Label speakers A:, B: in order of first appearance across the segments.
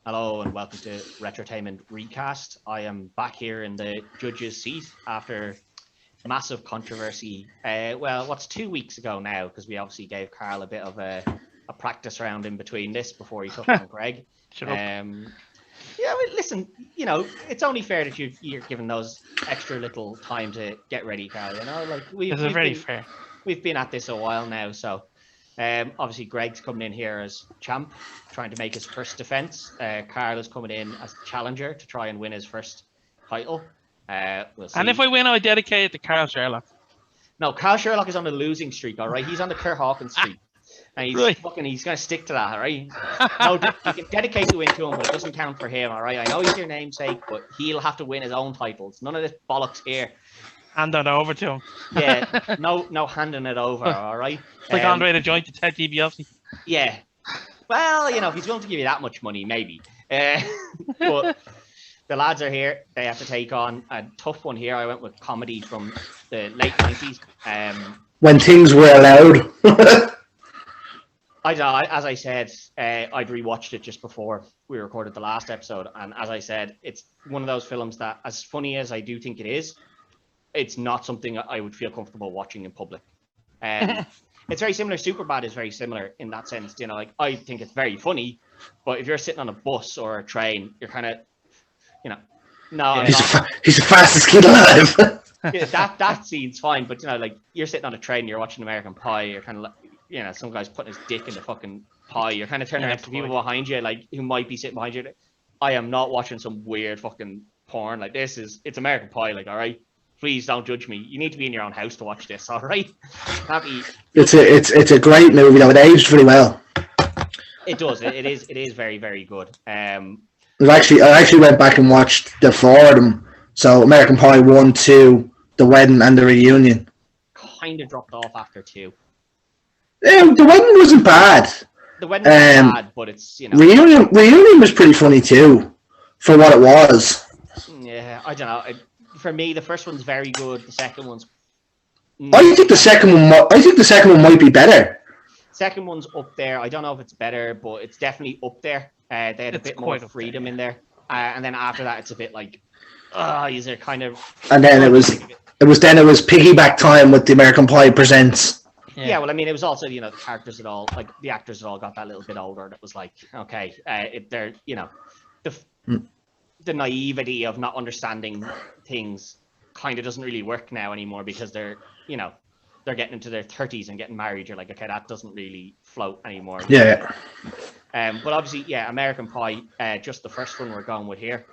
A: Hello and welcome to Retrotainment Recast. I am back here in the judge's seat after massive controversy. What's 2 weeks ago now, because we obviously gave Carl a bit of a practice round in between this before he took on Greg.
B: Shut up.
A: Listen, you know, it's only fair that you're given those extra little time to get ready, Carl. You know, like we've been at this a while now, so. Obviously, Greg's coming in here as champ, trying to make his first defense. Carl is coming in as challenger to try and win his first title. We'll see.
B: And if I win, I dedicate it to Carl Sherlock.
A: No, Carl Sherlock is on a losing streak, all right? He's on the Kurt Hawkins streak. And he's
B: Right.
A: he's going to stick to that, all right? No, you can dedicate the win to him, but it doesn't count for him, all right? I know he's your namesake, but he'll have to win his own titles. None of this bollocks here.
B: Hand that over to him.
A: Yeah, no handing it over, all right?
B: It's like Andre the Joint to Ted DiBiase.
A: Yeah. Well, you know, if he's willing to give you that much money, maybe. But the lads are here. They have to take on a tough one here. I went with comedy from the late 90s.
C: When things were allowed.
A: As I said, I'd rewatched it just before we recorded the last episode. And as I said, it's one of those films that, as funny as I do think it is, it's not something I would feel comfortable watching in public. It's very similar. Superbad is very similar in that sense. You know, like I think it's very funny, but if you're sitting on a bus or a train, you're kind of, you know, no.
C: He's the fastest kid alive.
A: Yeah, that scene's fine, but you know, like you're sitting on a train, you're watching American Pie, you're kind of like, you know, some guy's putting his dick in the fucking pie. You're kind of turning around to people behind you, like who might be sitting behind you. I am not watching some weird fucking porn. Like it's American Pie. Like, all right. Please don't judge me. You need to be in your own house to watch this, all right?
C: It's a great movie though. It aged very well.
A: It does. It is very, very good.
C: I actually went back and watched the four of them. So American Pie 1, 2, The Wedding, and The Reunion.
A: Kind of dropped off after 2.
C: Yeah, The Wedding wasn't bad.
A: The Wedding wasn't bad, but it's, you know.
C: Reunion was pretty funny too, for what it was.
A: Yeah, I don't know. For me, the first one's very good. The second one's.
C: I think the second one might be better.
A: Second one's up there. I don't know if it's better, but it's definitely up there. They had a bit more freedom in there, and then after that, it's a bit like, is there kind of.
C: And then it was piggyback time with the American Pie Presents.
A: Yeah, well, I mean, it was also, you know, the actors had all got that little bit older. That was like, okay, they're, you know, the naivety of not understanding things kind of doesn't really work now anymore because they're getting into their 30s and getting married. You're like, okay, that doesn't really float anymore.
C: Yeah.
A: But obviously, yeah, American Pie, just the first one we're going with here.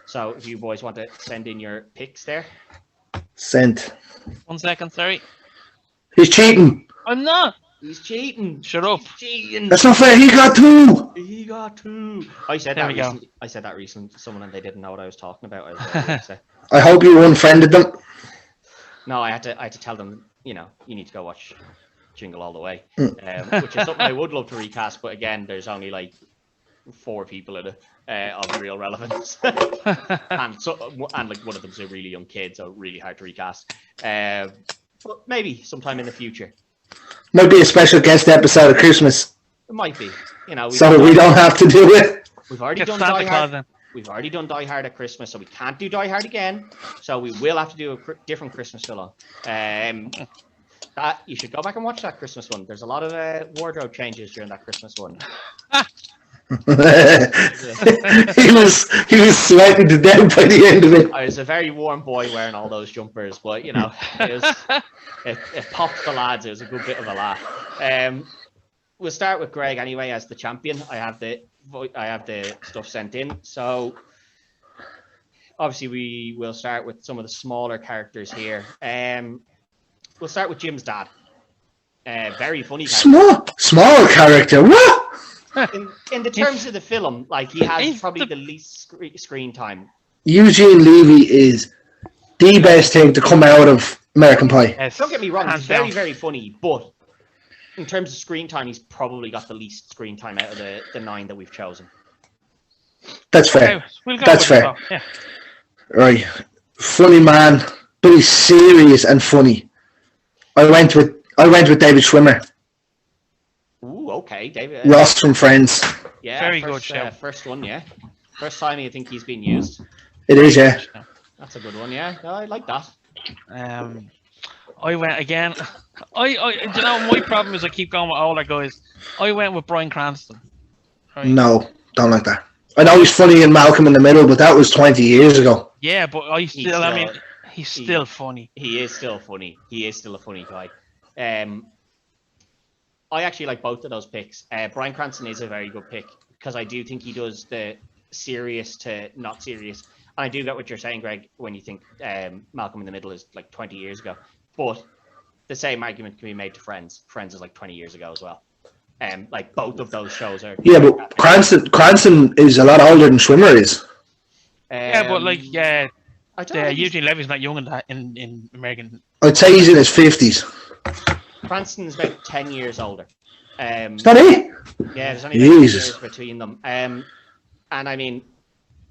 A: So if you boys want to send in your picks there.
C: Sent.
B: 1 second, sorry.
C: He's cheating.
B: I'm not.
A: He's cheating.
B: Shut up.
A: He's cheating.
C: That's not fair. He got 2.
A: He got 2. I said that recently to someone and they didn't know what I was talking about.
C: I hope you unfriended them.
A: No, I had to tell them, you know, you need to go watch Jingle All the Way, which is something I would love to recast, but again, there's only like 4 people in it of real relevance, and like one of them's a really young kid, so really hard to recast. But maybe sometime in the future.
C: Might be a special guest episode of Christmas.
A: It might be, you know.
C: So we don't have to do it.
A: We've already done Die Hard. We've already done Die Hard at Christmas, so we can't do Die Hard again. So we will have to do a different Christmas film. That you should go back and watch that Christmas one. There's a lot of wardrobe changes during that Christmas one.
C: he was sweating to death by the end of it.
A: I was a very warm boy wearing all those jumpers, but you know, it popped the lads. It was a good bit of a laugh. We'll start with Greg anyway as the champion. I have the stuff sent in. So obviously we will start with some of the smaller characters here. We'll start with Jim's dad. Very funny character.
C: Small character. What?
A: In the terms of the film, like he has probably the least screen time.
C: Eugene Levy is the best thing to come out of American Pie.
A: Yes. Don't get me wrong, he's very, very funny, but in terms of screen time, he's probably got the least screen time out of the 9 that we've chosen.
C: That's fair.
B: Okay,
C: That's fair. Yeah. Right. Funny man, but he's serious and funny. I went with David Schwimmer.
A: Ooh, okay, David.
C: Ross from Friends.
A: Yeah,
B: Very good show.
A: First one, yeah. First time I think he's been used.
C: It is, yeah.
A: That's a good one, yeah. No, I like that.
B: I went again. You know, my problem is I keep going with older guys. I went with Bryan Cranston. Right?
C: No, don't like that. I know he's funny in Malcolm in the Middle, but that was 20 years ago.
B: Yeah, but he's still funny.
A: He is still funny. He is still a funny guy. I actually like both of those picks. Bryan Cranston is a very good pick because I do think he does the serious to not serious. And I do get what you're saying, Greg, when you think Malcolm in the Middle is like 20 years ago. But the same argument can be made to Friends. Friends is like 20 years ago as well. Like both of those shows are.
C: Yeah, but Cranston is a lot older than Schwimmer is.
B: Yeah, but like
A: I don't know
B: Eugene Levy's not young in that in American.
C: I'd say he's in his 50s.
A: Cranston's about 10 years older.
C: Is that it?
A: Yeah, there's only about 10
C: Jesus.
A: years between them. And I mean,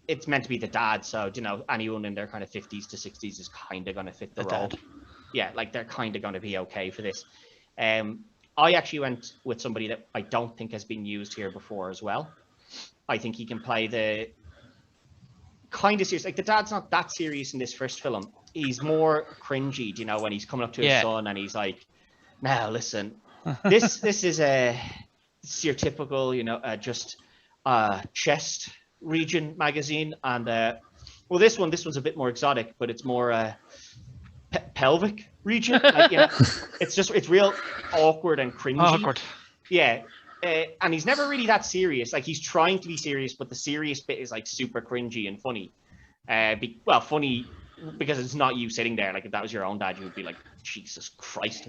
A: it's meant to be the dad, so you know, anyone in their kind of 50s to 60s is kind of going to fit the role.
B: Dad.
A: Yeah, like they're kind of going to be okay for this. I actually went with somebody that I don't think has been used here before as well. I think he can play the kind of serious. Like the dad's not that serious in this first film. He's more cringy, you know, when he's coming up to his son and he's like, "Now listen, this is your typical, you know, just chest region magazine, and well, this one's a bit more exotic, but it's more pelvic region. Like, you know, it's real awkward and cringy.
B: Awkward.
A: Yeah. And he's never really that serious. Like he's trying to be serious, but the serious bit is like super cringy and funny. Funny because it's not you sitting there. Like if that was your own dad, you would be like, Jesus Christ.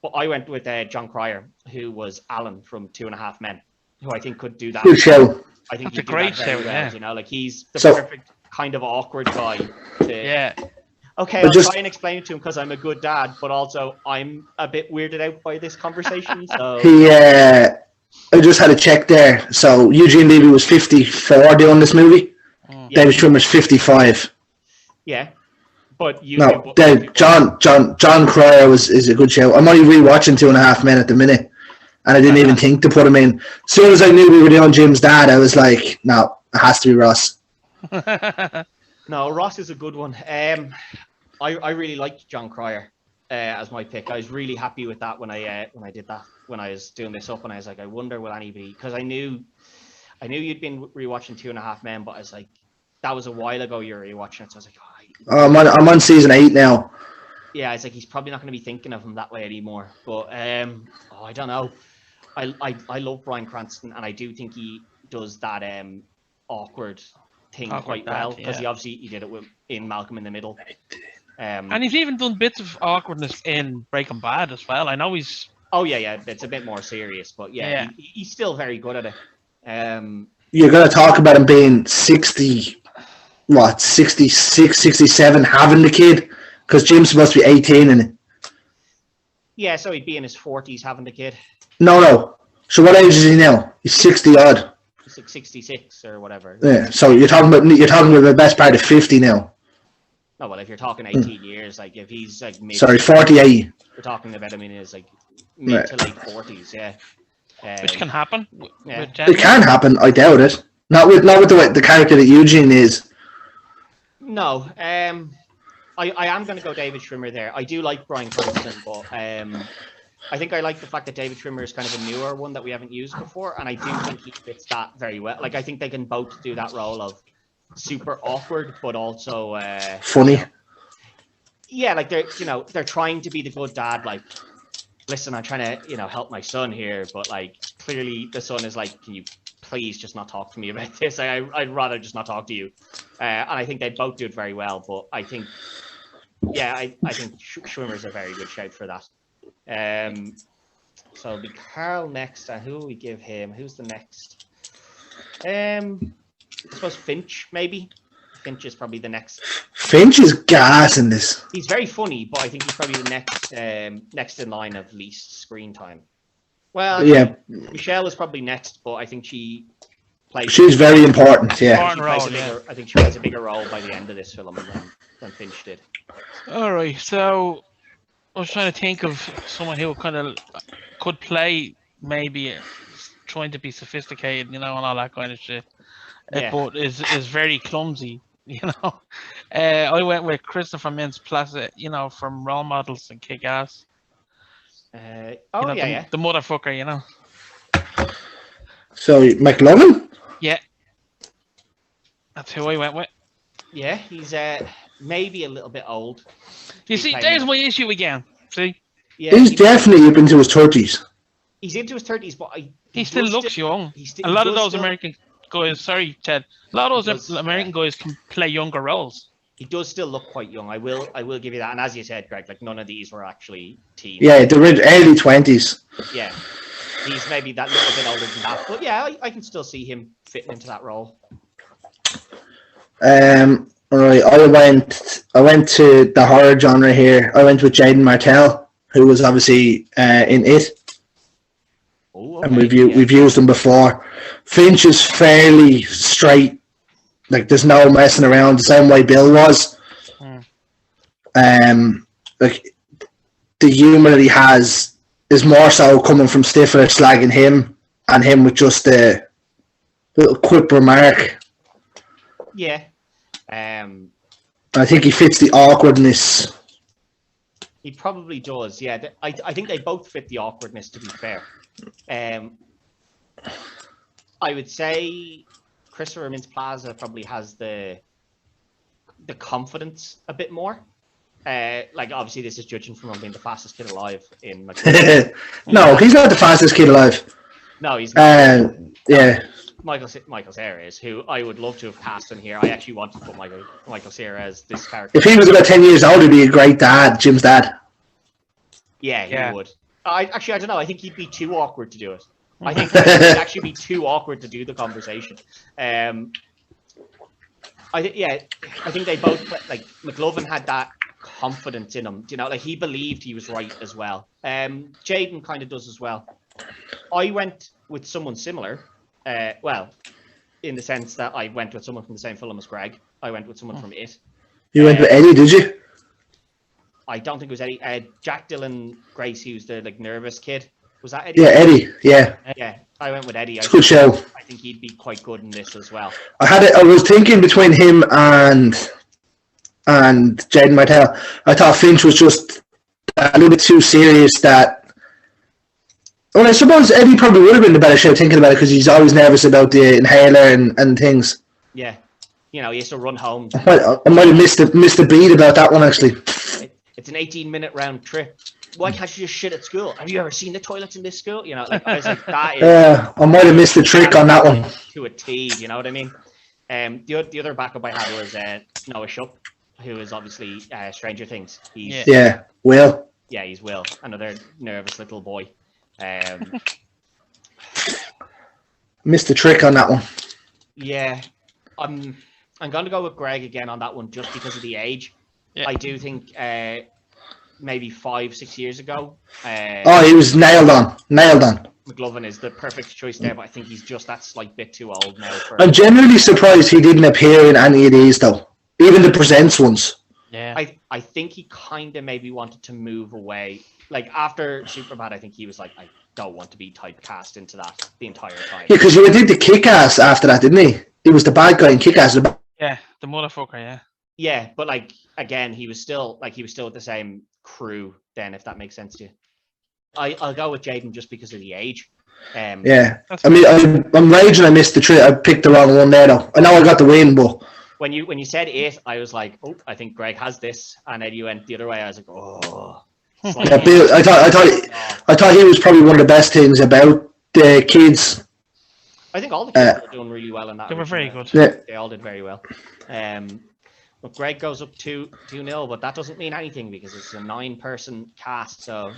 A: But I went with John Cryer, who was Alan from 2.5 Men, who I think could do that.
C: Good show.
A: I think
B: That's a great show.
A: You know, like he's the perfect kind of awkward guy. Okay, I'll try and explain it to him because I'm a good dad, but also I'm a bit weirded out by this conversation. So
C: I just had a check there. So Eugene Levy was 54 doing this movie. David Schwimmer's 55.
A: Yeah, but
C: John Cryer is a good show. I'm only rewatching 2.5 Men at the minute, and I didn't even think to put him in. As soon as I knew we were doing Jim's dad, I was like, no, it has to be Ross.
A: No, Ross is a good one. I really liked John Cryer as my pick. I was really happy with that when I did that, when I was doing this up, and I was like, I wonder will anybody, because I knew you'd been rewatching 2.5 Men, but I was like, that was a while ago you were rewatching it, so I was like,
C: I'm on season 8 now.
A: Yeah, it's like he's probably not going to be thinking of him that way anymore. But I don't know. I love Bryan Cranston, and I do think he does that awkward thing quite well, because he did it in Malcolm in the Middle.
B: And he's even done bits of awkwardness in Breaking Bad as well. I know he's.
A: Oh yeah, it's a bit more serious, but he's still very good at it.
C: You're going to talk about him being 66, 67, having the kid, because Jim's supposed to be 18 in it.
A: Yeah, so he'd be in his 40s having the kid.
C: No. So what age is he now? He's 60 odd.
A: He's like 66 or whatever.
C: Yeah. So you're talking about the best part of 50 now.
A: No, well, if you're talking 18 years, like if he's like
C: 48.
A: We're talking about him in his like mid to late 40s, yeah.
B: Which can happen.
C: It can happen. I doubt it. Not with the way the character that Eugene is.
A: No. I am going to go David Schwimmer there. I do like Bryan Cranston, but I think I like the fact that David Schwimmer is kind of a newer one that we haven't used before, and I do think he fits that very well. Like I think they can both do that role of super awkward, but also
C: funny.
A: Yeah, like they're trying to be the good dad. Like, listen, I'm trying to help my son here, but like clearly the son is like, can you please just not talk to me about this? I'd rather just not talk to you. And I think they both do it very well. But I think, I think Schwimmer's a very good shout for that. So it'll be Carl next, and who will we give him? Who's the next? I suppose Finch, maybe. Finch is probably the next.
C: Finch is gas in this.
A: He's very funny, but I think he's probably the next in line of least screen time. Well, yeah, Michelle is probably next, but I think she plays.
C: She's very important. Yeah.
A: I think she plays a bigger role by the end of this film than Finch did.
B: All right, so I was trying to think of someone who kind of could play maybe trying to be sophisticated, and all that kind of shit.
A: Yeah.
B: But is very clumsy, I went with Christopher Mintz-Plasse, from Role Models and Kick Ass.
A: Yeah.
B: The motherfucker,
C: So Mclaughlin?
B: Yeah. That's who I went with.
A: Yeah, he's maybe a little bit old.
B: You see, there's my issue again. See?
A: Yeah,
C: He's definitely up into his 30s.
A: He's into his 30s, but
B: he still looks young.
A: A lot of those
B: American guys, sorry, Ted, a lot of those American guys can play younger roles.
A: He does still look quite young. I will give you that. And as you said, Greg, like none of these were actually teens.
C: Yeah, the early 20s.
A: Yeah, he's maybe that little bit older than that, but yeah, I can still see him fitting into that role.
C: All right, I went to the horror genre here. I went with Jayden Martell, who was obviously in It.
A: Oh, okay.
C: And we've used him before. Finch is fairly straight. Like there's no messing around. The same way Bill was. Like the humor that he has is more so coming from Stifler slagging him, and him with just a little quip remark.
A: Yeah.
C: I think he fits the awkwardness.
A: He probably does. Yeah. I think they both fit the awkwardness. To be fair. I would say Christopher Mintz-Plasse probably has the confidence a bit more. Like obviously this is judging from him being the fastest kid alive in Mclaughlin.
C: No, he's not the fastest kid alive.
A: No, he's not.
C: Yeah.
A: Michael Cera is, who I would love to have cast in here. I actually wanted to put Michael Cera as this character.
C: If he was about 10 years old, he'd be a great dad, Jim's dad.
A: Yeah, he would. I don't know. I think he'd be too awkward to do it. I think he'd actually be too awkward to do the conversation. I think they both, like Mclaughlin had that confidence in him. Like he believed he was right as well. Jayden kind of does as well. I went with someone similar. Well, in the sense that I went with someone from the same film as Greg. I went with someone from It.
C: You went with Eddie, did you?
A: I don't think it was Eddie. Jack Dylan Grace, who's the nervous kid. Was that Eddie?
C: Yeah, Eddie. Yeah.
A: Yeah, I went with Eddie.
C: It's a good show.
A: I think he'd be quite good in this as well.
C: I was thinking between him and Jayden Martell. I thought Finch was just a little bit too serious. Well, I suppose Eddie probably would have been the better show thinking about it because he's always nervous about the inhaler and things.
A: Yeah, he used to run home.
C: I might have missed the beat about that one actually.
A: It's an 18-minute round trip. Why can't you just shit at school? Have you ever seen the toilets in this school? I was like, that is.
C: I might have missed the trick on that one.
A: To a T, you know what I mean? The other backup I had was Noah Schupp, who is obviously Stranger Things.
C: Will.
A: Yeah, he's Will, another nervous little boy.
C: Missed the trick on that one.
A: Yeah, I'm going to go with Greg again on that one just because of the age. Yeah. I do think maybe 5-6 years ago.
C: He was nailed on.
A: Mclaughlin is the perfect choice there, but I think he's just that slight bit too old now.
C: I'm genuinely surprised he didn't appear in any of these though, even the Presents ones.
B: Yeah,
A: I think he kind of maybe wanted to move away. Like after Superbad, I think he was like, I don't want to be typecast into that the entire time.
C: Yeah, because he did the Kick-Ass after that, didn't he? He was the bad guy in Kick-Ass.
B: Yeah, the motherfucker. Yeah.
A: Yeah, but like again, he was still with the same crew. Then, if that makes sense to you, I'll go with Jayden just because of the age.
C: Yeah, I mean, I'm raging. I missed the trick. I picked the wrong one there, though. I know I got the win, but
A: when you said It, I was like, oh, I think Greg has this, and then you went the other way. I was like, oh.
C: Yeah, Bill, I thought he was probably one of the best things about the kids.
A: I think all the kids were doing really well in that.
B: They were very good.
C: Yeah.
A: They all did very well. But Greg goes up 2-0, but that doesn't mean anything because it's a 9-person cast, so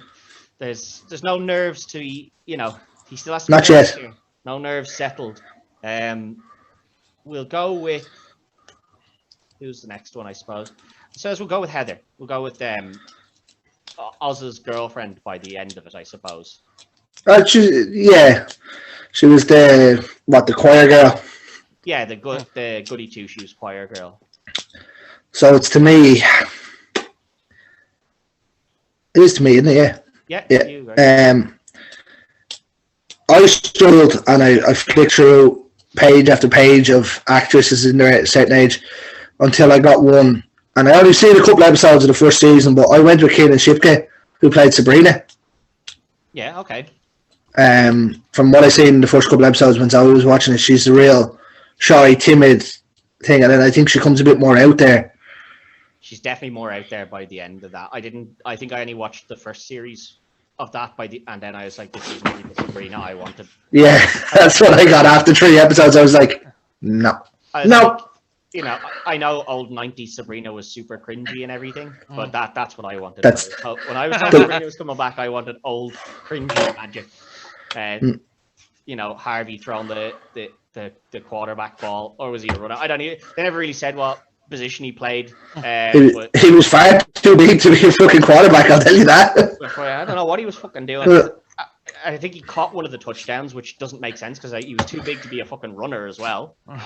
A: there's no nerves to he still has to.
C: Not yet.
A: No nerves settled. We'll go with who's the next one, I suppose. So we'll go with Heather. We'll go with Oz's girlfriend by the end of it, I suppose.
C: She was the choir girl.
A: Yeah, the goody two shoes choir girl.
C: So it's to me. It is to me, isn't it?
A: Yeah. You, right.
C: I struggled, and I flicked through page after page of actresses in their certain age until I got one. And I only seen a couple episodes of the first season, but I went with Kiernan Shipka, who played Sabrina.
A: Yeah, okay.
C: From what I seen in the first couple episodes when Zoe was watching it, she's a real shy, timid thing, and then I think she comes a bit more out there.
A: She's definitely more out there by the end of that. I think I only watched the first series of that and then I was like, this isn't really the Sabrina I wanted.
C: Yeah, that's what I got after 3 episodes. I was like, no.
A: Like, you know, I know old 90s Sabrina was super cringy and everything, but that's what I wanted. When I was told Sabrina was coming back, I wanted old cringy magic. You know, Harvey throwing the quarterback ball, or was he a runner? I don't know. They never really said what position he played.
C: He was far too big to be a fucking quarterback, I'll tell you that.
A: I don't know what he was fucking doing. I think he caught one of the touchdowns, which doesn't make sense because he was too big to be a fucking runner as well. You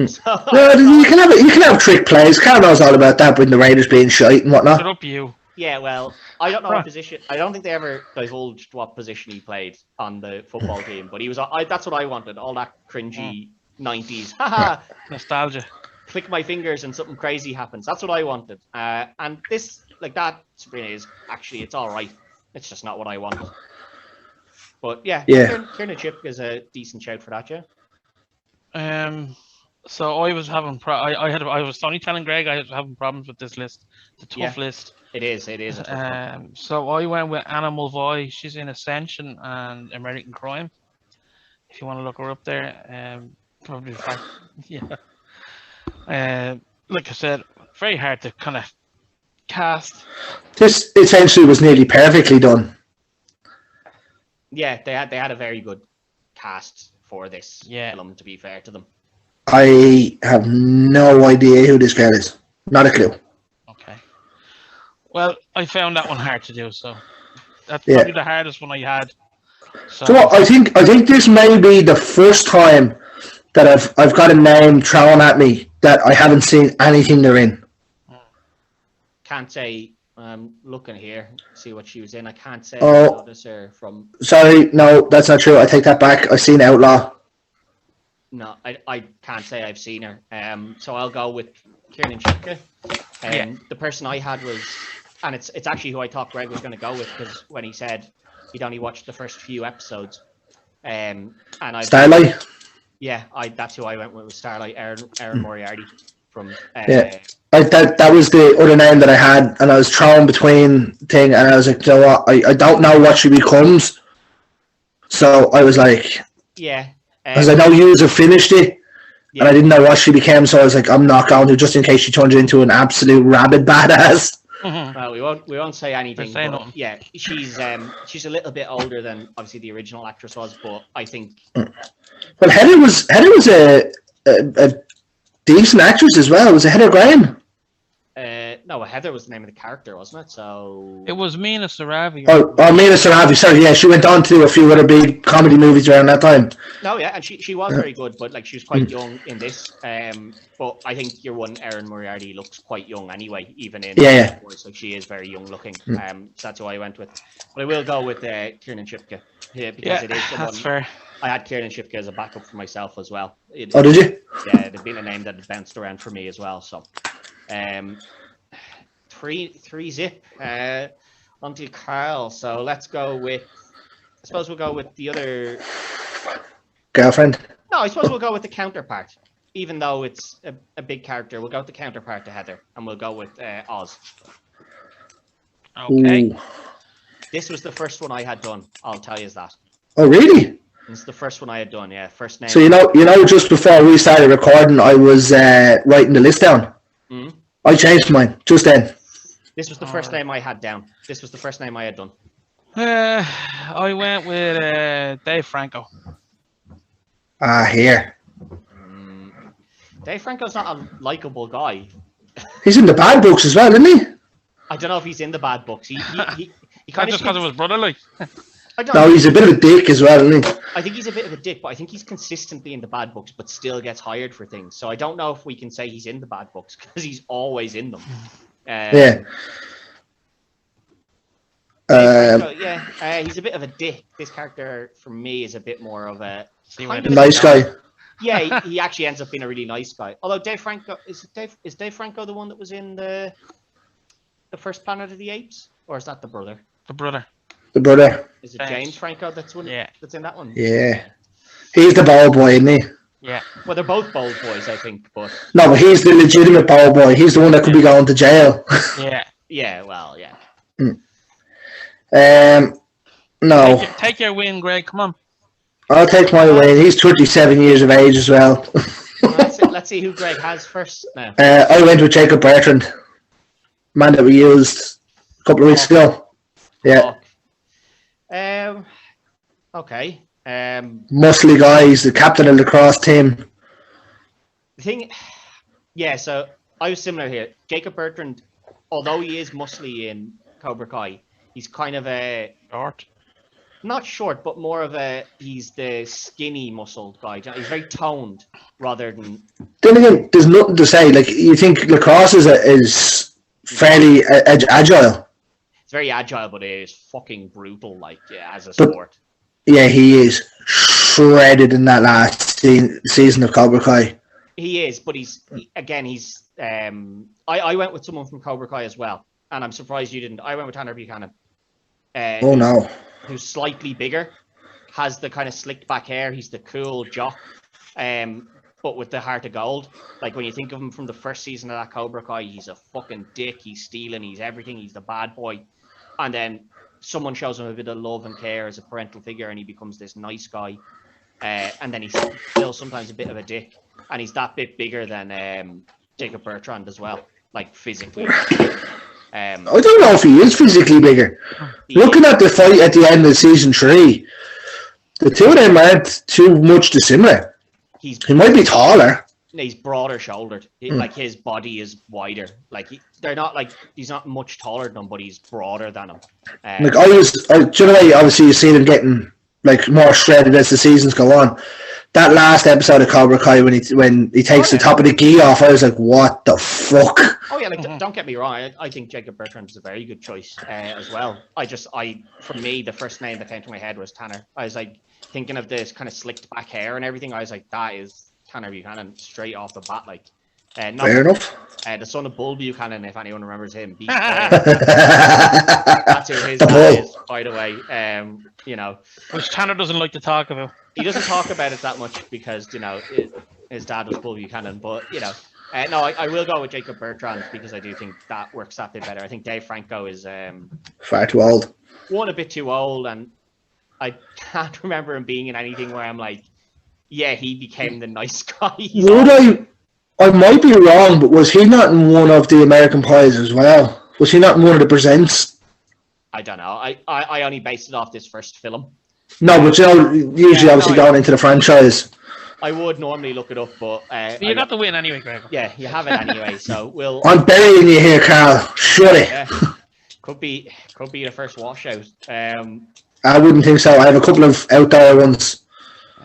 C: can have trick plays. Carl knows all about that, with the Raiders being shite and whatnot.
B: Shut up, you.
A: Yeah, well, I don't know what position. I don't think they ever divulged what position he played on the football team, but he was. That's what I wanted. All that cringy 90s. Haha.
B: Nostalgia.
A: Click my fingers and something crazy happens. That's what I wanted. And this, like that, Sabrina is actually, it's all right. It's just not what I wanted. But yeah. Kiernan Shipka is a decent shout for that, yeah.
B: So I was having I was only telling Greg I was having problems with this list. It's a tough list.
A: It is a tough one.
B: So I went with Anna Mulvoy. She's in Ascension and American Crime. If you want to look her up there, probably yeah. Like I said, very hard to kind of cast.
C: This essentially was nearly perfectly done.
A: Yeah, they had a very good cast for this film, to be fair to them.
C: I have no idea who this girl is. Not a clue.
B: Okay. Well, I found that one hard to do, so that's probably the hardest one I had. So
C: I think this may be the first time that I've got a name thrown at me that I haven't seen anything they're in.
A: Can't say. I'm looking here, see what she was in. I can't say. From.
C: Sorry, no, that's not true. I take that back. I've seen Outlaw.
A: No, I can't say I've seen her. So I'll go with Kiernan Shipka. The person I had was, and it's actually who I thought Greg was going to go with, because when he said he'd only watched the first few episodes, and
C: Starlight.
A: Yeah, that's who I went with Starlight, Erin Moriarty from.
C: That was the other name that I had, and I was thrown between thing, and I was like, you know what? I don't know what she becomes, so I was like, because I know you have finished it, and I didn't know what she became, so I was like, I'm not going to, just in case she turns into an absolute rabid badass.
A: Well, we won't say anything. But, yeah, she's a little bit older than obviously the original actress was, but I think.
C: Well, Heather was a decent actress as well. Was it Heather Graham?
A: No, Heather was the name of the character, wasn't it? So
B: it was Mina Saravi.
C: Oh, Mina Saravi. Sorry, yeah, she went on to do a few other big comedy movies around that time.
A: No, yeah, and she was very good, but like she was quite young in this. But I think your one, Erin Moriarty, looks quite young anyway, even in voice. Like she is very young looking. So that's who I went with. But I will go with Kiernan Shipka because it is someone. That's fair. I had Kiernan Shipka as a backup for myself as well.
C: Did you?
A: Yeah, it'd been a name that had bounced around for me as well. So, three zip onto Carl. So let's go with. I suppose we'll go with the other
C: girlfriend.
A: No, I suppose we'll go with the counterpart. Even though it's a big character, we'll go with the counterpart to Heather, and we'll go with Oz.
B: Okay.
C: Ooh.
A: This was the first one I had done. I'll tell you that.
C: Oh, really?
A: It's the first one I had done. Yeah, first name.
C: So you know, just before we started recording, I was writing the list down.
A: Mm-hmm.
C: I changed mine just then.
A: This was the first name I had down. This was the first name I had done.
B: I went with Dave Franco.
C: Here.
A: Dave Franco's not a likable guy.
C: He's in the bad books as well, isn't he?
A: I don't know if he's in the bad books. He
B: kind of just because of his brother, like.
C: No, he's a bit of a dick as well, isn't he?
A: I think he's a bit of a dick, but I think he's consistently in the bad books, but still gets hired for things. So I don't know if we can say he's in the bad books because he's always in them.
C: Yeah.
A: He's a bit of a dick. This character, for me, is a bit more of a
C: nice guy.
A: Yeah, he actually ends up being a really nice guy. Although Dave Franco is Dave Franco the one that was in the first Planet of the Apes, or is that the brother?
B: The brother.
C: The brother.
A: Is it James Franco that's one?
B: Yeah.
A: That's in that one.
C: Yeah. He's the bald boy, isn't he?
B: Yeah.
A: Well, they're both bold boys, I think, but
C: no, but he's the legitimate bald boy. He's the one that could be going to jail.
B: Yeah.
A: Yeah. Well, yeah.
C: No.
B: Take your win, Greg. Come on.
C: I'll take my win. He's 27 years of age as well.
A: Let's see who Greg has first now.
C: I went with Jacob Bertrand, man that we used a couple of weeks ago. Yeah.
A: Okay.
C: Muscly guy. He's the captain of the lacrosse team.
A: So I was similar here. Jacob Bertrand, although he is muscly in Cobra Kai, he's kind of a
B: short.
A: Not short, but more of he's the skinny muscled guy. He's very toned rather than.
C: Then again, there's nothing to say. Like, you think lacrosse is fairly agile.
A: It's very agile, but it is fucking brutal, as a sport.
C: Yeah, he is shredded in that last season of Cobra Kai.
A: He is, but he's. I went with someone from Cobra Kai as well, and I'm surprised you didn't. I went with Tanner Buchanan.
C: Oh no.
A: Who's slightly bigger, has the kind of slicked back hair. He's the cool jock, but with the heart of gold. Like, when you think of him from the first season of that Cobra Kai, he's a fucking dick. He's stealing. He's everything. He's the bad boy. And then someone shows him a bit of love and care as a parental figure, and he becomes this nice guy. And then he's still sometimes a bit of a dick. And he's that bit bigger than Jacob Bertrand as well, like physically. I
C: don't know if he is physically bigger. Looking at the fight at the end of season 3, the two of them aren't too much dissimilar. He might be taller.
A: He's broader shouldered. Like, his body is wider. Like, he's not much taller than him, but he's broader than him.
C: Do you know, obviously you see them getting like more shredded as the seasons go on. That last episode of Cobra Kai, when he takes the top of the gi off, I was like, what the fuck?
A: Oh yeah, don't get me wrong. I think Jacob Bertrand is a very good choice as well. For me, the first name that came to my head was Tanner. I was like thinking of this kind of slicked back hair and everything. I was like, that is Tanner Buchanan straight off the bat. Like,
C: fair enough.
A: The son of Bull Buchanan, if anyone remembers him. That's who his dad is, by the way.
B: Which Tanner doesn't like to talk about.
A: He doesn't talk about it that much because, his dad was Bull Buchanan. But, no, I will go with Jacob Bertrand because I do think that works that bit better. I think Dave Franco is
C: far too old.
A: A bit too old, and I can't remember him being in anything where I'm like, yeah, he became the nice guy.
C: I might be wrong, but was he not in one of the American Pies as well? Was he not in one of the presents?
A: I don't know. I only based it off this first film.
C: No, but usually obviously going into the franchise.
A: I would normally look it up, but
B: you got the win anyway, Greg.
A: Yeah, you have it anyway. So we'll.
C: I'm burying you here, Carl. Shut it.
A: Could be the first washout.
C: I wouldn't think so. I have a couple of outdoor ones.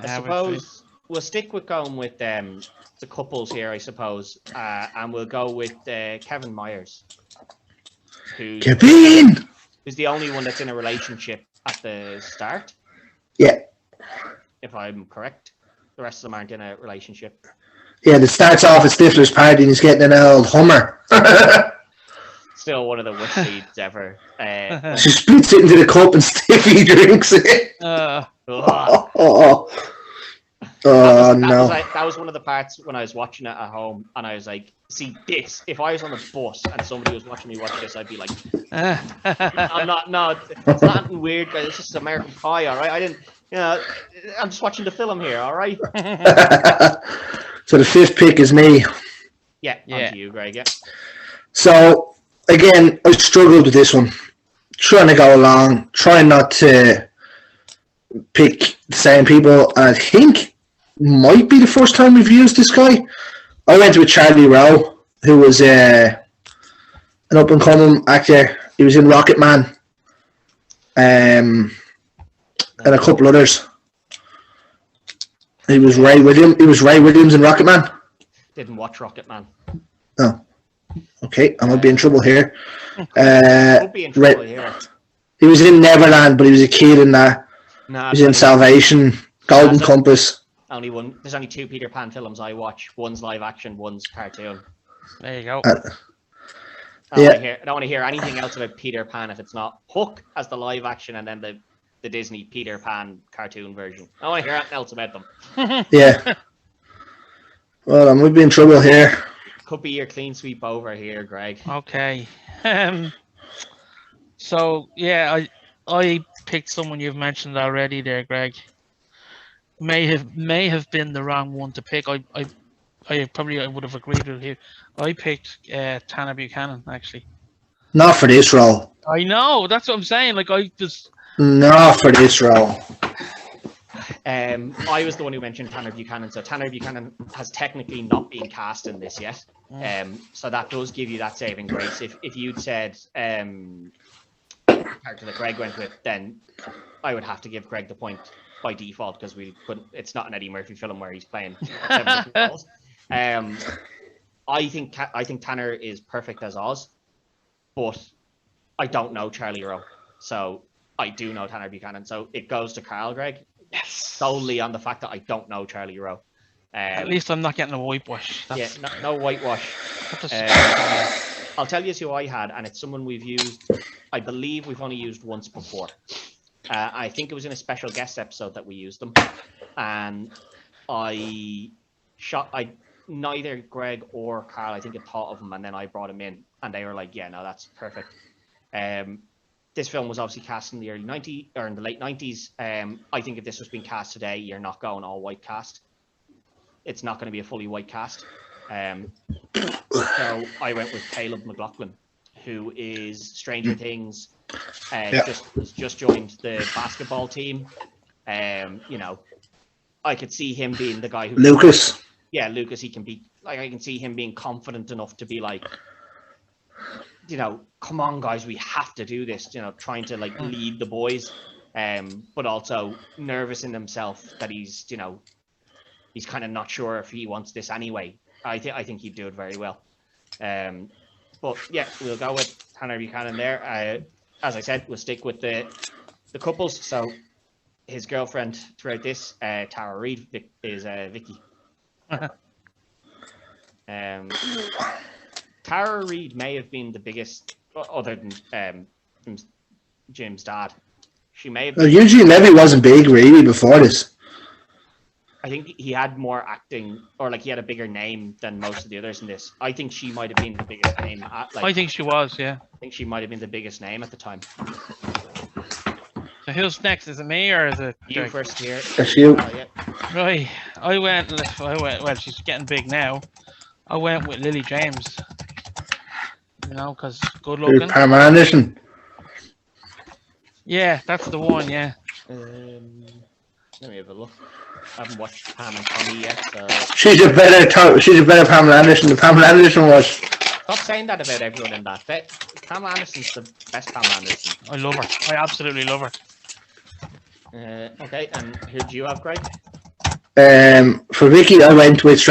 A: I suppose we'll stick with going with the couples here, I suppose, and we'll go with Kevin Myers, who's the only one that's in a relationship at the start.
C: Yeah.
A: If I'm correct. The rest of them aren't in a relationship.
C: Yeah, that starts off at Stifler's party and he's getting an old Hummer.
A: Still one of the worst leads ever.
C: She splits it into the cup and Stiffy drinks it.
A: No. That was one of the parts when I was watching it at home, and I was like, see this, if I was on a bus and somebody was watching me watch this, I'd be like, it's not weird, guys, it's just American Pie, alright? I'm just watching the film here, alright?
C: So the 5th pick is me.
A: Yeah. On to you, Greg, yeah.
C: So, again, I struggled with this one. Trying to go along, trying not to pick the same people, and I think might be the first time we've used this guy. I went with Charlie Rowe, who was an up-and-coming actor. He was in Rocket Man, and a couple others. He was Ray Williams in Rocket Man.
A: Didn't watch Rocket Man.
C: Oh, okay. I might be in trouble here.
A: Could be in trouble here.
C: He was in Neverland, but he was a kid in that.
A: Nah,
C: He was in Salvation, Golden
A: so-
C: Compass.
A: only one. There's only 2 Peter Pan films I watch. One's live action, one's cartoon.
B: There you go.
C: Yeah.
A: I don't want to hear anything else about Peter Pan if it's not Hook as the live action and then the Disney Peter Pan cartoon version. I don't want to hear anything else about them.
C: Yeah. Well, I might be in trouble here.
A: Could be your clean sweep over here, Greg.
B: Okay. So yeah, I picked someone you've mentioned already there, Greg. May have been the wrong one to pick. I would have agreed with you. I picked Tanner Buchanan actually.
C: Not for this role.
B: I know, that's what I'm saying. Like I just
C: Not for this role.
A: I was the one who mentioned Tanner Buchanan, so Tanner Buchanan has technically not been cast in this yet. So that does give you that saving grace. If you'd said character that Greg went with, then I would have to give Greg the point by default because we couldn't. It's not an Eddie Murphy film where he's playing 7 different roles. I think Tanner is perfect as Oz, but I don't know Charlie Rowe, so I do know Tanner Buchanan. So it goes to Carl, Greg, solely on the fact that I don't know Charlie Rowe.
B: at least I'm not getting a whitewash.
A: Yeah, no whitewash.
B: That's
A: I'll tell you who I had, and it's someone we've used. I believe we've only used once before. I think it was in a special guest episode that we used them, and neither Greg or Carl, I think, had thought of him, and then I brought him in, and they were like, "Yeah, no, that's perfect." This film was obviously cast in the early 90s or in the late 90s. I think if this was being cast today, you're not going all white cast. It's not going to be a fully white cast. So I went with Caleb Mclaughlin, who is Stranger Things. Just joined the basketball team. You know, I could see him being the guy who
C: Lucas.
A: Yeah, Lucas. He can be like, I can see him being confident enough to be like, you know, come on, guys, we have to do this. You know, trying to like lead the boys, but also nervous in himself that he's, you know, he's kind of not sure if he wants this anyway. I think he'd do it very well. But yeah, we'll go with Tanner Buchanan there. As I said, we'll stick with the couples. So his girlfriend throughout this, Tara Reid, is Vicky. Tara Reid may have been the biggest, other than Jim's dad. She may have.
C: Eugene Levy wasn't big really before this.
A: I think he had more acting, or like he had a bigger name than most of the others in this. I think she might have been the biggest name.
B: I think she was, yeah.
A: I think she might have been the biggest name at the time.
B: So who's next? Is it me or is it
A: You
B: Greg?
A: first here.
C: That's you.
A: Yeah.
B: Right. I went. Well, she's getting big now. I went with Lily James. You know, because good looking.
C: Pam Anderson.
B: Yeah, that's the one. Yeah.
A: Let me have a look. I haven't watched Pam and Tommy yet. So.
C: She's a better Pamela Anderson than Pamela Anderson was.
A: Stop saying that about everyone in that. Pamela Anderson's the best Pamela Anderson.
B: I love her. I absolutely love her.
A: Okay, and who do you have, Greg?
C: For Vicky, I went with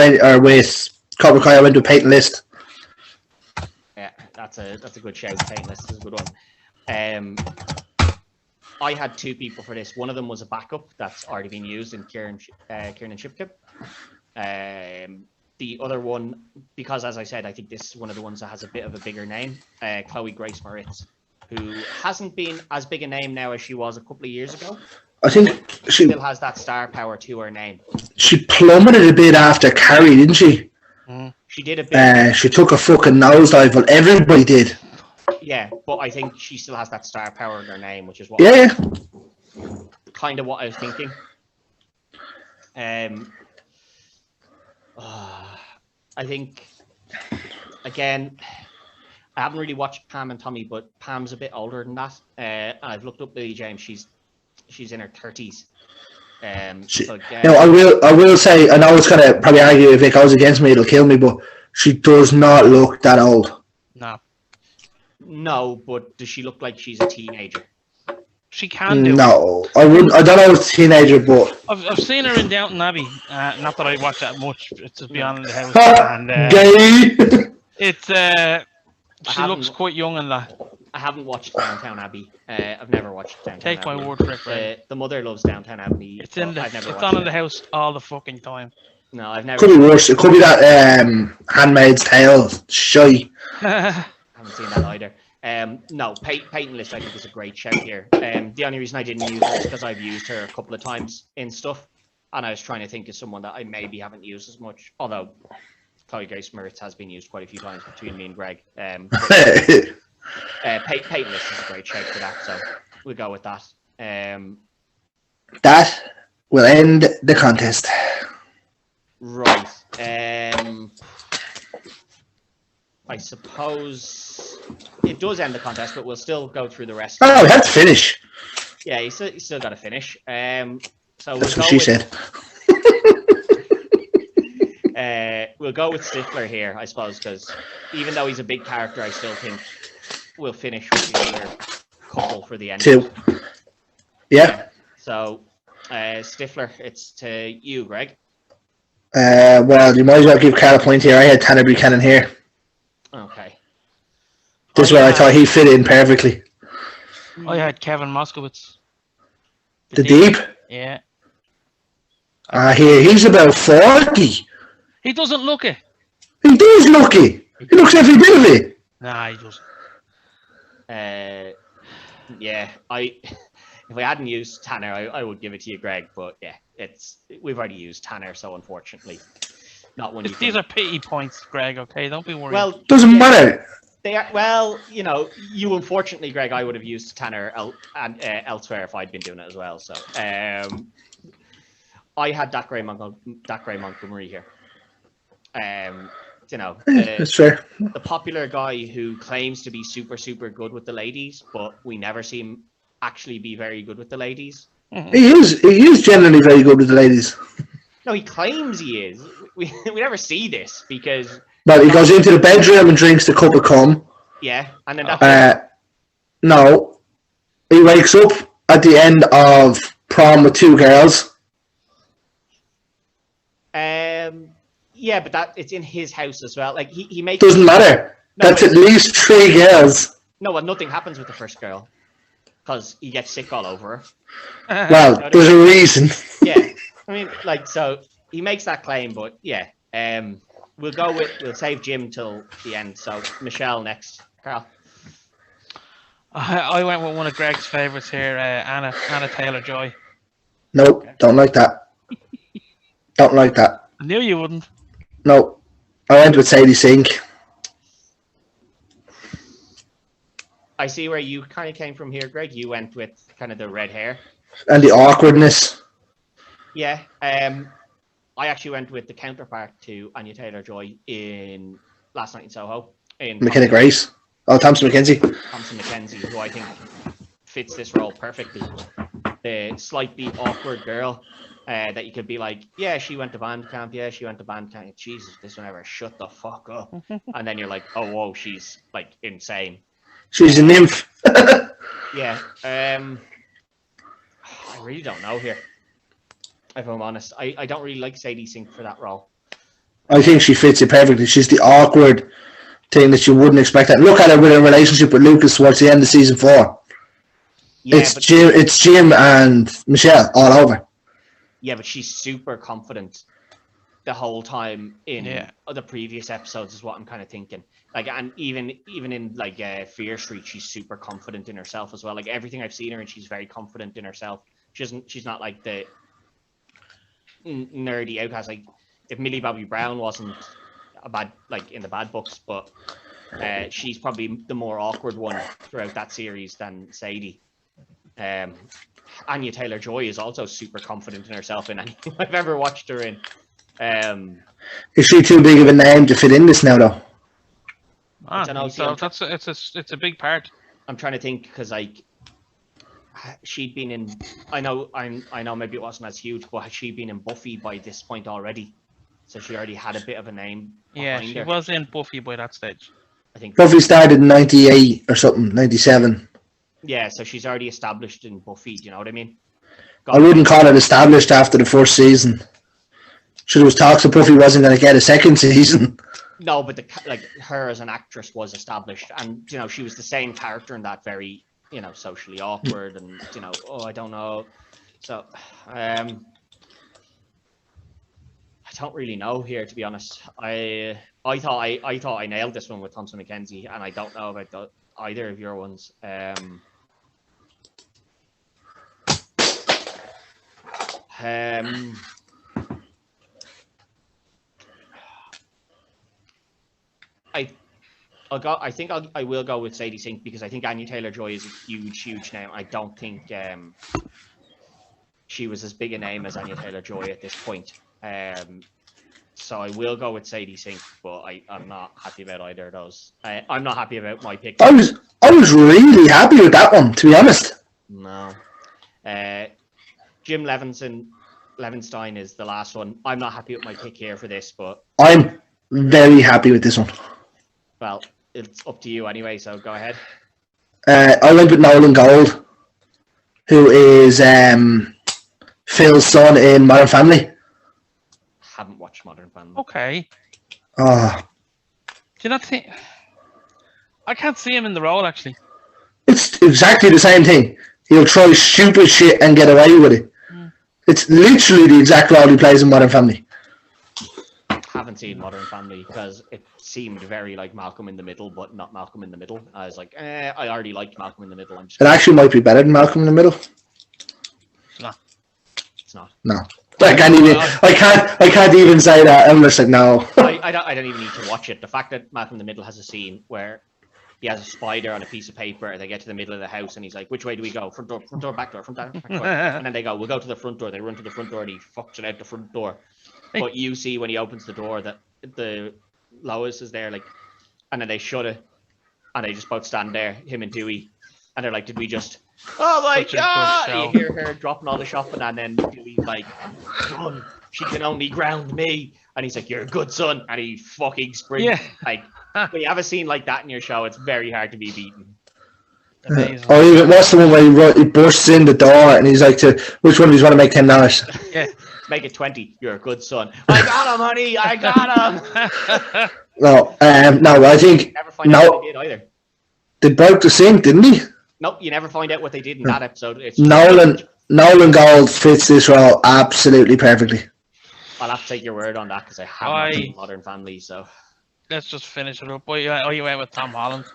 C: Cobra Kai. I went with Peyton List.
A: Yeah, that's a good shout. Peyton List is a good one. I had 2 people for this. One of them was a backup that's already been used in Kieran Shipkip. The other one, because as I said, I think this is one of the ones that has a bit of a bigger name, Chloe Grace Moritz, who hasn't been as big a name now as she was a couple of years ago.
C: I think she
A: still has that star power to her name.
C: She plummeted a bit after Carrie, didn't she?
A: She did a bit.
C: She took a fucking nosedive, but everybody did.
A: Yeah, but I think she still has that star power in her name, which is what kind of what I was thinking. I think, again, I haven't really watched Pam and Tommy, but Pam's a bit older than that. I've looked up Lily James. She's in her 30s. So again,
C: I will say, I know it's gonna probably argue if it goes against me, it'll kill me, but she does not look that old.
A: No, but does she look like she's a teenager?
B: She can do.
C: No, I wouldn't. I don't know if it's a teenager, but
B: I've seen her in Downton Abbey. Not that I watch that much. It's Beyond the House. And
C: gay.
B: it's she looks quite young in that.
A: I I haven't watched Downtown Abbey. I've never watched Downtown
B: Take
A: Abbey.
B: my word for it, Greg.
A: The mother loves Downtown Abbey.
B: It's in the.
A: I've never
B: It's
A: watched
B: on in the
A: it.
B: house all the fucking time.
A: No, I've never.
C: Could be worse. It could be that Handmaid's Tale. Shy.
A: I haven't seen that either. No, Peyton List I think is a great shout here. The only reason I didn't use her is because I've used her a couple of times in stuff, and I was trying to think of someone that I maybe haven't used as much. Although Chloe Grace Moretz has been used quite a few times between me and Greg. Peyton List is a great shout for that, so we'll go with that.
C: That will end the contest.
A: Right. I suppose it does end the contest, but we'll still go through the rest.
C: Oh, we have to finish.
A: Yeah, you still got to finish. So
C: That's what she said.
A: We'll go with Stifler here, I suppose, because even though he's a big character, I still think we'll finish with the other couple for the end.
C: 2. Yeah.
A: So, Stifler, it's to you, Greg.
C: Well, you might as well give Carl a point here. I had Tanner Buchanan here.
A: Okay.
C: This is where I thought he fit in perfectly.
B: I had Kevin Moskowitz.
C: The Deep?
B: Yeah.
C: He's about 40.
B: He doesn't look it.
C: He does look it. He looks every bit of it.
B: Nah, he doesn't.
A: Yeah, if I hadn't used Tanner, I would give it to you, Greg. But yeah, we've already used Tanner, so unfortunately, not one.
B: These are pity points, Greg. Okay, don't be worried.
A: Well,
C: doesn't matter.
A: They are. Well, you unfortunately, Greg, I would have used Tanner elsewhere if I'd been doing it as well. So, I had Dacre Montgomery here.
C: That's fair.
A: The popular guy who claims to be super, super good with the ladies, but we never see him actually be very good with the ladies.
C: He is generally very good with the ladies.
A: No, he claims he is. We never see this because.
C: Well, he goes into the bedroom and drinks the cup of cum.
A: Yeah, and then that's
C: no, he wakes up at the end of prom with 2 girls.
A: Yeah, but it's in his house as well. Like he makes.
C: Doesn't matter.
A: No,
C: that's at least 3 girls.
A: No, well, nothing happens with the first girl because he gets sick all over her.
C: Well, there's a reason.
A: Yeah, I mean, so he makes that claim, but yeah, we'll save Jim till the end. So Michelle next, Carl.
B: I went with one of Greg's favorites here, Anna Taylor-Joy.
C: Nope, don't like that. Don't like that.
B: I knew you wouldn't.
C: No, I went with Sadie Sink.
A: I see where you kind of came from here, Greg. You went with kind of the red hair.
C: And the awkwardness.
A: Yeah. I actually went with the counterpart to Anya Taylor-Joy in Last Night in Soho.
C: McKenna Grace. Oh, Thompson McKenzie,
A: who I think fits this role perfectly. The slightly awkward girl that you could be like, yeah, she went to band camp. Yeah, she went to band camp. Jesus, this one ever shut the fuck up. And then you're like, oh, whoa, she's like insane.
C: She's a nymph.
A: Yeah. I really don't know here. If I'm honest, I don't really like Sadie Sink for that role.
C: I think she fits it perfectly. She's the awkward thing that you wouldn't expect. And look at her with a relationship with Lucas towards the end of season 4. Yeah, it's Jim and Michelle all over.
A: Yeah, but she's super confident the whole time in the previous episodes is what I'm kind of thinking. Like, and even in like Fear Street, she's super confident in herself as well. Like everything I've seen her, and she's very confident in herself. She's not like the nerdy outcast. Like if Millie Bobby Brown wasn't a bad, like in the bad books, but she's probably the more awkward one throughout that series than Sadie. Anya Taylor-Joy is also super confident in herself in anything I've ever watched her in.
C: Is she too big of a name to fit in this now, though?
A: I don't know.
B: So it's a big part.
A: I'm trying to think because like she'd been in. I know maybe it wasn't as huge, but had she been in Buffy by this point already? So she already had a bit of a name.
B: Yeah, she was in Buffy by that stage.
A: I think
C: Buffy started in 98 or something, 97.
A: Yeah, so she's already established in Buffy. Do you know what I mean?
C: I wouldn't call it established after the first season. So there was talks that Buffy wasn't going to get a second season.
A: No, but her as an actress was established, and you know she was the same character in that very socially awkward, and I don't know. So I don't really know here, to be honest. I thought I nailed this one with Thompson McKenzie, and I don't know about either of your ones. I will go with Sadie Sink because I think Anya Taylor-Joy is a huge name. I don't think she was as big a name as Anya Taylor-Joy at this point. So I will go with Sadie Sink, but I'm not happy about either of those. I'm not happy about my pick.
C: I was really happy with that one, to be honest.
A: No. Jim Levenstein is the last one. I'm not happy with my pick here for this, but
C: I'm very happy with this one.
A: Well, it's up to you anyway, so go ahead.
C: I went with Nolan Gold, who is Phil's son in Modern Family.
A: Haven't watched Modern Family.
B: Okay.
C: Oh.
B: Do you not think? I can't see him in the role, actually.
C: It's exactly the same thing. He'll try stupid shit and get away with it. It's literally the exact role he plays in Modern Family.
A: Haven't seen Modern Family because it seemed very like Malcolm in the Middle, but not Malcolm in the Middle. I was like, I already liked Malcolm in the Middle.
C: It actually might be better than Malcolm in the Middle.
A: It's not.
C: No. I can't even say that. I'm just like, no.
A: I don't even need to watch it. The fact that Malcolm in the Middle has a scene where he has a spider on a piece of paper, and they get to the middle of the house, and he's like, "Which way do we go? Front door, back door, front door, back door." And then they go, "We'll go to the front door." They run to the front door, and he fucks it out the front door. But you see when he opens the door that the Lois is there, like, and then they shut it, and they just both stand there, him and Dewey, and they're like, "Did we just?" Oh my god! And you hear her dropping all the shopping, and then Dewey's like, "Son, she can only ground me," and he's like, "You're a good son," and he fucking sprints.
B: Yeah.
A: Like, when you have a scene like that in your show, it's very hard to be beaten.
B: Amazing.
C: Or even what's the one where he bursts in the door and he's like, "Which one of you want to make $10?"
B: Yeah.
A: Make it 20. You're a good son. I got him, honey. I got him.
C: No, I think
A: Never find out what they did either.
C: They broke the sink, didn't he?
A: Nope, you never find out what they did in that episode. It's
C: Nolan Gold fits this role absolutely perfectly.
A: I'll have to take your word on that because I haven't seen Modern Family. So
B: let's just finish it up. You went with Tom Holland.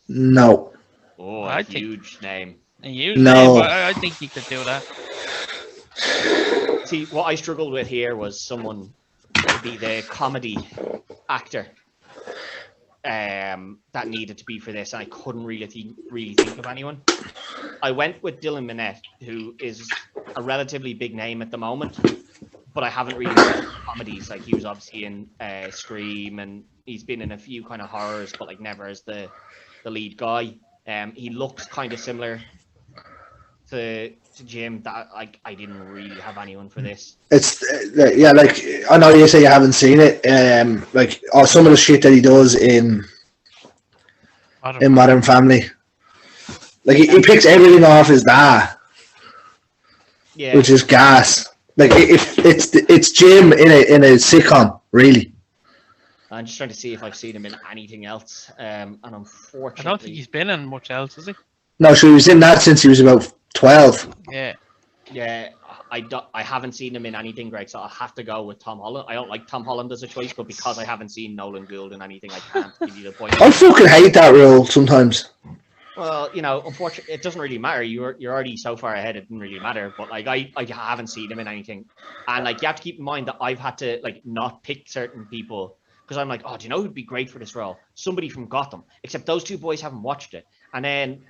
C: No.
A: Oh, huge name.
B: A huge name, but I think you could do that.
A: See, what I struggled with here was someone to be the comedy actor that needed to be for this, and I couldn't really think of anyone. I went with Dylan Minnette, who is a relatively big name at the moment, but I haven't really read comedies. Like, he was obviously in Scream, and he's been in a few kind of horrors, but like never as the lead guy. He looks kind of similar to Jim. That I didn't really have anyone for this.
C: It's like I know you say you haven't seen it. Like some of the shit that he does in Modern Family, like he picks everything off his dad, which is gas. Like it's Jim in a sitcom, really.
A: I'm just trying to see if I've seen him in anything else, and unfortunately,
B: I don't think he's been in much else, has he?
C: No, so he was in that since he was about 12.
A: Yeah. I haven't seen him in anything, Greg, so I'll have to go with Tom Holland. I don't like Tom Holland as a choice, but because I haven't seen Nolan Gould in anything, I can't give you the point.
C: I fucking hate that role sometimes.
A: Well, unfortunately, it doesn't really matter. You're already so far ahead, it didn't really matter. But like, I haven't seen him in anything, and like, you have to keep in mind that I've had to like not pick certain people because I'm like, oh, do you know who'd be great for this role? Somebody from Gotham. Except those two boys haven't watched it, and then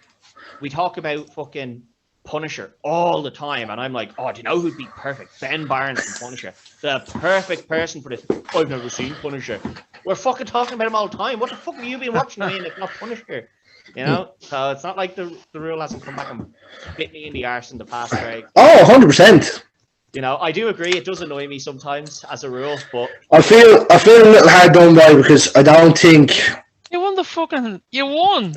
A: we talk about fucking Punisher all the time, and I'm like, oh, do you know who'd be perfect? Ben Barnes from Punisher, the perfect person for this. I've never seen Punisher. We're fucking talking about him all the time. What the fuck have you been watching me in if not Punisher? So it's not like the rule hasn't come back and bit me in the arse in the past, Craig.
C: Oh, 100%.
A: I do agree. It does annoy me sometimes as a rule, but
C: I feel a little hard done by because I don't think
B: you won.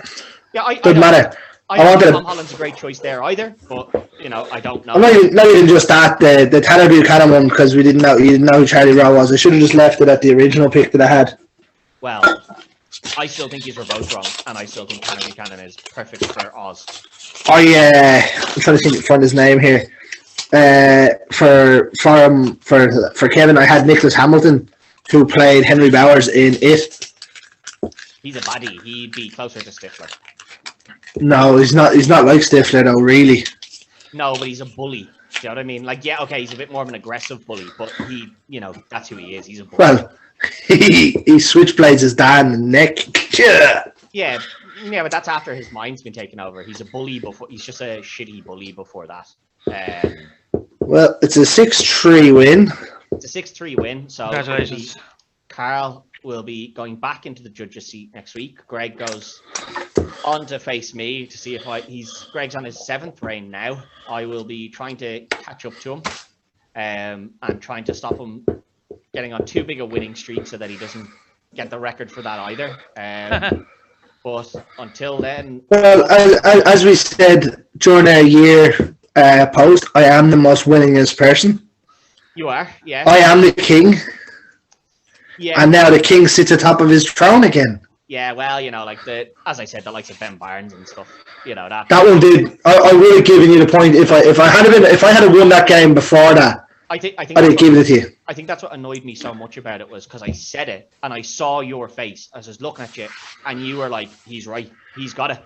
A: Yeah, I
C: doesn't matter.
A: I don't think Tom Holland's a great choice there either, but I don't know.
C: Not even just that, the Tanner Buchanan one, because you didn't know who Charlie Rowe was. I should have just left it at the original pick that I had.
A: Well, I still think these were both wrong, and I still think Conor Buchanan is perfect for Oz.
C: I'm trying to find his name here. For Kevin, I had Nicholas Hamilton, who played Henry Bowers in It.
A: He's a baddie. He'd be closer to Stifler.
C: No, he's not. He's not like Stifler though, really.
A: No, but he's a bully. Do you know what I mean? Like, yeah, okay, he's a bit more of an aggressive bully, but he, you know, that's who he is. He's a bully.
C: Well, he switchblades his dad in the neck.
A: Yeah, but that's after his mind's been taken over. He's a bully before. He's just a shitty bully before that.
C: Well, it's a 6-3 win.
A: It's a 6-3 win. So
B: Congratulations.
A: Carl will be going back into the judge's seat next week. Greg goes on to face me to see if Greg's on his 7th reign now. I will be trying to catch up to him and trying to stop him getting on too big a winning streak so that he doesn't get the record for that either. But until then...
C: Well, as we said during our year post, I am the most winningest person.
A: You are, yeah.
C: I am the king.
A: Yeah.
C: And now the king sits atop of his throne again.
A: Yeah, well, you know, like as I said, the likes of Ben Barnes and stuff, you know that.
C: That one did. I would have given you the point if I had won that game before that. I'd have given it to you.
A: I think that's what annoyed me so much about it was because I said it and I saw your face. I was just looking at you and you were like, "He's right. He's got it."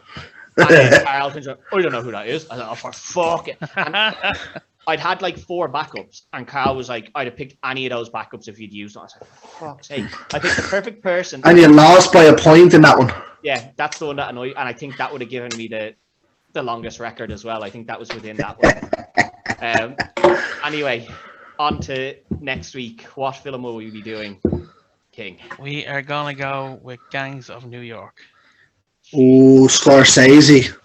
A: And then Carl turns around, I don't know who that is. I was like, "Oh, for fuck it." And I'd had like 4 backups, and Carl was like, "I'd have picked any of those backups if you'd used them." I was like, "For fuck's sake!" I think the perfect person.
C: And you lost by a point in that one.
A: Yeah, that's the one that annoyed, and I think that would have given me the longest record as well. I think that was within that one. Anyway, on to next week. What film will we be doing, King?
B: We are gonna go with Gangs of New York.
C: Oh, Scorsese.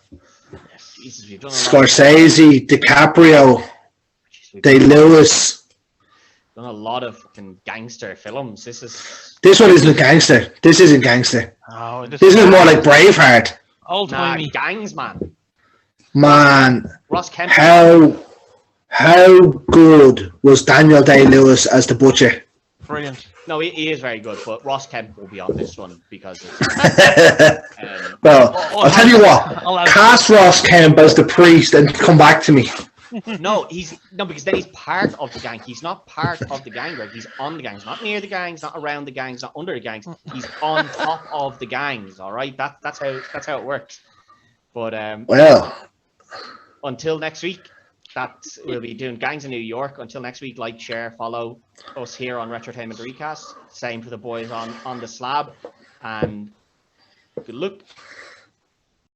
A: Yes, Jesus, we've done a lot
C: Scorsese, DiCaprio, Day-Lewis.
A: done a lot of fucking gangster films.
C: This one isn't gangster. This isn't gangster.
B: Oh,
C: This is more like Braveheart.
B: old
A: Nah,
B: timey.
A: gangs, man.
C: Man,
A: Ross Kemp.
C: how good was Daniel Day-Lewis as the butcher?
B: Brilliant.
A: No, he is very good, but Ross Kemp will be on this one because it's,
C: Well, I'll tell you what. Cast Ross Kemp as the priest and come back to me.
A: no, because then he's part of the gang. He's not part of the gang, Greg. He's on the gangs, not near the gangs, not around the gangs, not under the gangs. He's on top of the gangs. All right, that's how it works. But
C: Well,
A: until next week, we'll be doing Gangs in New York. Until next week, like, share, follow us here on Retrotainment Recast. Same for the boys on the slab. And good luck.